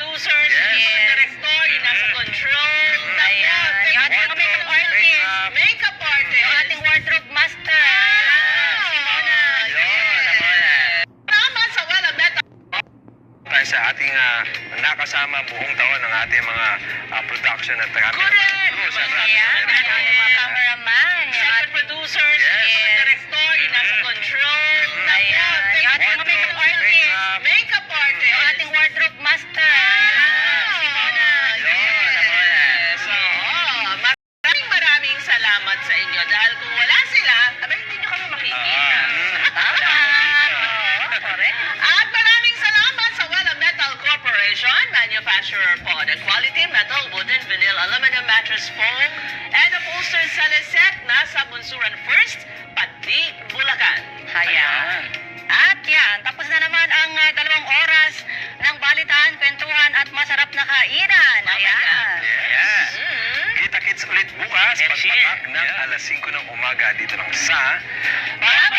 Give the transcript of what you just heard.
producers, Yes. yung mga director, yung nasa control. Ayan. Yung ating mga makeup artist. Makeup artist. Yung ating wardrobe master. Simona. Yes. Tama sa Wala Metal. Tayo sa ating nakasama buong taon ng ating mga production at camera Correct. crew. Sa Ayan. Yung ating mga cameraman. Yung Sa ating producers, Yes. yung mga director, yung nasa control. Ayan. Yung ating mga makeup artist. Makeup artist. Yung ating wardrobe master. Simona. Yes. Maraming salamat sa inyo dahil kung wala sila, abay hindi nyo kami makikita. Tama. Correct. At maraming salamat sa Wala Metal Corporation, manufacturer po ng quality metal, wooden, vinyl, aluminum mattress foam, and upholstered sa Lisette nasa Bunsuran First, Pati, Bulacan. Ayan. At yan, tapos na naman ang 2 oras ng balitaan, kwentuhan at masarap na kainan. Ayan. Yes. Mm. Kita-kits ulit bukas Yes, pagpatak ng alas 5 ng umaga dito lang sa Para